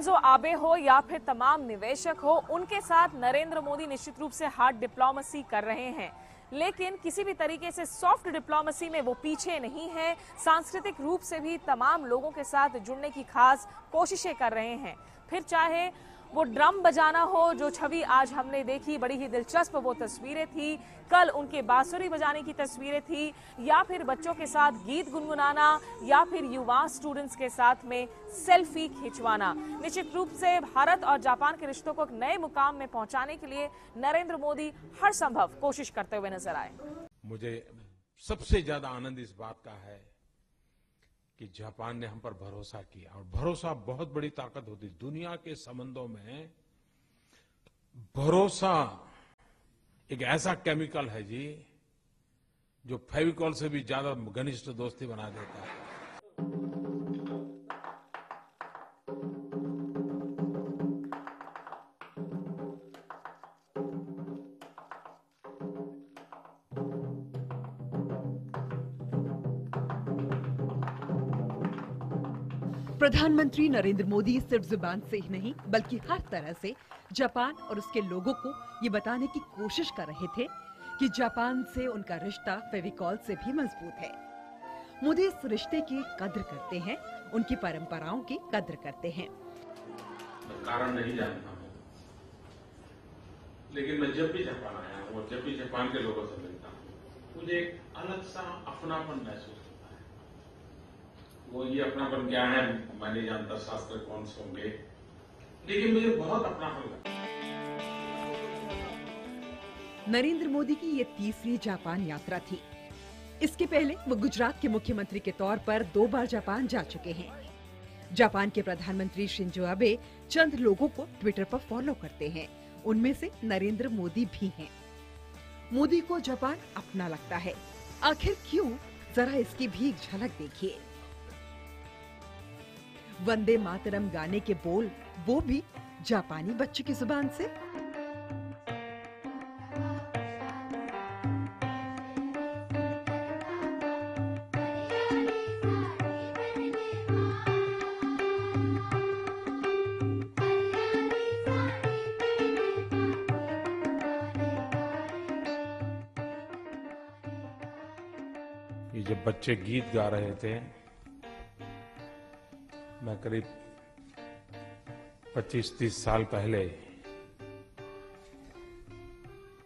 जो आबे हो या फिर तमाम निवेशक हो, उनके साथ नरेंद्र मोदी निश्चित रूप से हार्ड डिप्लोमेसी कर रहे हैं, लेकिन किसी भी तरीके से सॉफ्ट डिप्लोमेसी में वो पीछे नहीं है। सांस्कृतिक रूप से भी तमाम लोगों के साथ जुड़ने की खास कोशिशें कर रहे हैं। फिर चाहे वो ड्रम बजाना हो, जो छवि आज हमने देखी बड़ी ही दिलचस्प वो तस्वीरें थी, कल उनके बांसुरी बजाने की तस्वीरें थी, या फिर बच्चों के साथ गीत गुनगुनाना, या फिर युवा स्टूडेंट्स के साथ में सेल्फी खिंचवाना। निश्चित रूप से भारत और जापान के रिश्तों को एक नए मुकाम में पहुंचाने के लिए नरेंद्र मोदी हर संभव कोशिश करते हुए नजर आए। मुझे सबसे ज्यादा आनंद इस बात का है कि जापान ने हम पर भरोसा किया, और भरोसा बहुत बड़ी ताकत होती है। दुनिया के संबंधों में भरोसा एक ऐसा केमिकल है जी, जो फेविकॉल से भी ज्यादा घनिष्ठ दोस्ती बना देता है। प्रधानमंत्री नरेंद्र मोदी सिर्फ जुबान से ही नहीं बल्कि हर तरह से जापान और उसके लोगों को ये बताने की कोशिश कर रहे थे कि जापान से उनका रिश्ता फेविकॉल से भी मजबूत है। मोदी इस रिश्ते की कद्र करते हैं, उनकी परंपराओं की कद्र करते हैं। कारण नहीं जानता हूँ, लेकिन मैं जब भी जापान आया हूँ और जब भी जापान के लोगों से मिलता हूँ, मुझे एक अलग सा अपनापन महसूस होता है। वो ये अपनापन क्या है मैं नहीं जानता, शास्त्र कौन से होंगे, लेकिन मुझे बहुत अपनापन लगता है। नरेंद्र मोदी की ये तीसरी जापान यात्रा थी। इसके पहले वो गुजरात के मुख्यमंत्री के तौर पर 2 बार जापान जा चुके हैं। जापान के प्रधानमंत्री शिंजो आबे चंद लोगों को ट्विटर पर फॉलो करते हैं, उनमें से नरेंद्र मोदी भी हैं। मोदी को जापान अपना लगता है, आखिर क्यों? जरा इसकी भी एक झलक देखिए। वंदे मातरम गाने के बोल, वो भी जापानी बच्चे की जुबान से। ये जब बच्चे गीत गा रहे थे, मैं करीब 25-30 साल पहले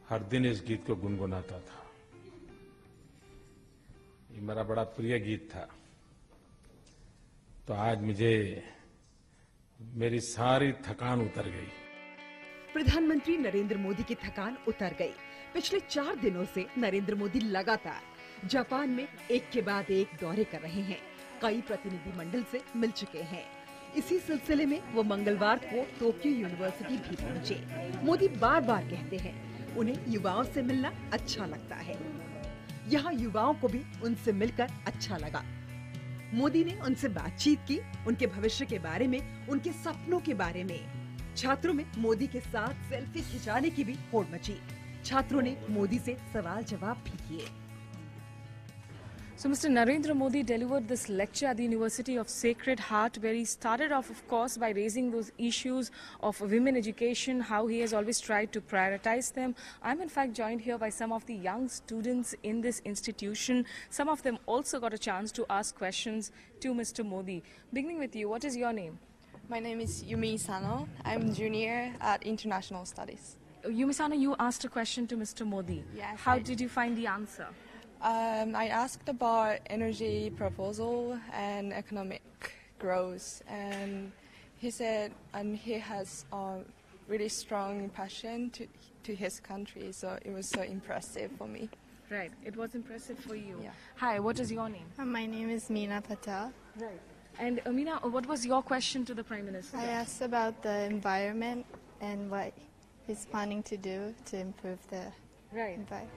हर दिन इस गीत को गुनगुनाता था। ये मेरा बड़ा प्रिय गीत था। तो आज मुझे मेरी सारी थकान उतर गई। प्रधानमंत्री नरेंद्र मोदी की थकान उतर गई। पिछले 4 दिनों से नरेंद्र मोदी लगातार जापान में एक के बाद एक दौरे कर रहे हैं। कई प्रतिनिधि मंडल से मिल चुके हैं। इसी सिलसिले में वो मंगलवार को टोक्यो यूनिवर्सिटी भी पहुंचे। मोदी बार बार कहते हैं उन्हें युवाओं से मिलना अच्छा लगता है। यहाँ युवाओं को भी उनसे मिलकर अच्छा लगा। मोदी ने उनसे बातचीत की, उनके भविष्य के बारे में, उनके सपनों के बारे में। छात्रों में मोदी के साथ सेल्फी खिंचाने की भी होड़ मची। छात्रों ने मोदी से सवाल जवाब भी किए। So Mr. Narendra Modi delivered this lecture at the University of Sacred Heart, where he started off, of course, by raising those issues of women education, how he has always tried to prioritize them. I'm in fact joined here by some of the young students in this institution. Some of them also got a chance to ask questions to Mr. Modi. Beginning with you, what is your name? My name is Yumi Sano. I'm junior at International Studies. Yumi Sano, you asked a question to Mr. Modi. Yes. How did you find the answer? I asked about energy proposal and economic growth, and he said, and he has a really strong passion to his country, so it was so impressive for me. Right, it was impressive for you. Yeah. Hi, what is your name? My name is Meena Patel. Right. And Meena, what was your question to the Prime Minister? I asked about the environment and what he's planning to do to improve the environment.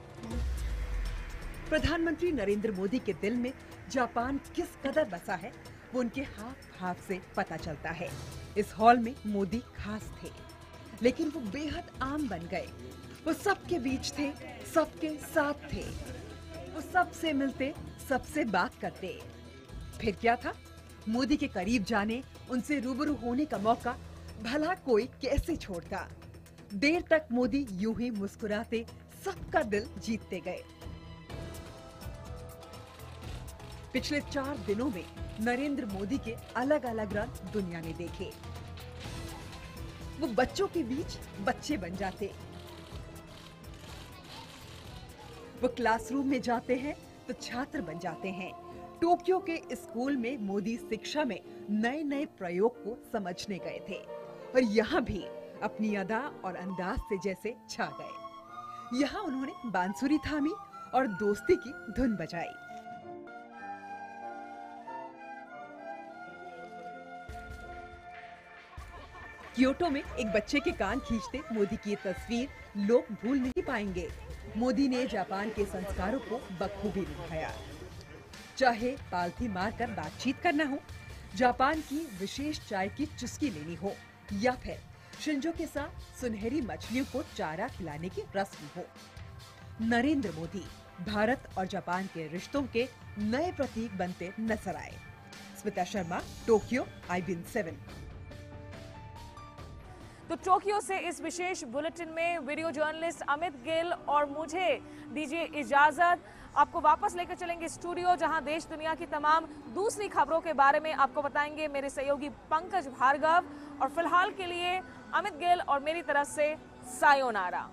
प्रधानमंत्री नरेंद्र मोदी के दिल में Japan किस कदर बसा है, वो उनके हाव भाव से पता चलता है। इस हॉल में मोदी खास थे, लेकिन वो बेहद आम बन गए। वो सबके बीच थे, सबके साथ थे। वो सबसे मिलते, सबसे बात करते। फिर क्या था? मोदी के करीब जाने, उनसे रूबरू होने का मौका भला कोई कैसे छोड़ता। देर तक मोदी यूं ही मुस्कुराते सबका दिल जीतते गए। पिछले 4 दिनों में नरेंद्र मोदी के अलग अलग रंग दुनिया ने देखे। वो बच्चों के बीच बच्चे बन जाते, वो क्लासरूम में जाते हैं तो छात्र बन जाते हैं। टोक्यो के स्कूल में मोदी शिक्षा में नए नए प्रयोग को समझने गए थे और यहाँ भी अपनी अदा और अंदाज से जैसे छा गए। यहाँ उन्होंने बांसुरी थामी और दोस्ती की धुन बजाई। क्योटो में एक बच्चे के कान खींचते मोदी की ये तस्वीर लोग भूल नहीं पाएंगे। मोदी ने जापान के संस्कारों को बखूबी निभाया। चाहे पालथी मारकर बातचीत करना हो, जापान की विशेष चाय की चुस्की लेनी हो या फिर शिंजो के साथ सुनहरी मछलियों को चारा खिलाने की रस्म हो, नरेंद्र मोदी भारत और जापान के रिश्तों के नए प्रतीक बनते नजर आए। Smita Sharma, Tokyo, IBN 7। तो टोक्यो से इस विशेष बुलेटिन में वीडियो जर्नलिस्ट अमित गिल और मुझे दीजिए इजाजत। आपको वापस लेकर चलेंगे स्टूडियो, जहां देश दुनिया की तमाम दूसरी खबरों के बारे में आपको बताएंगे मेरे सहयोगी पंकज भार्गव। और फिलहाल के लिए अमित गिल और मेरी तरफ से सायोनारा।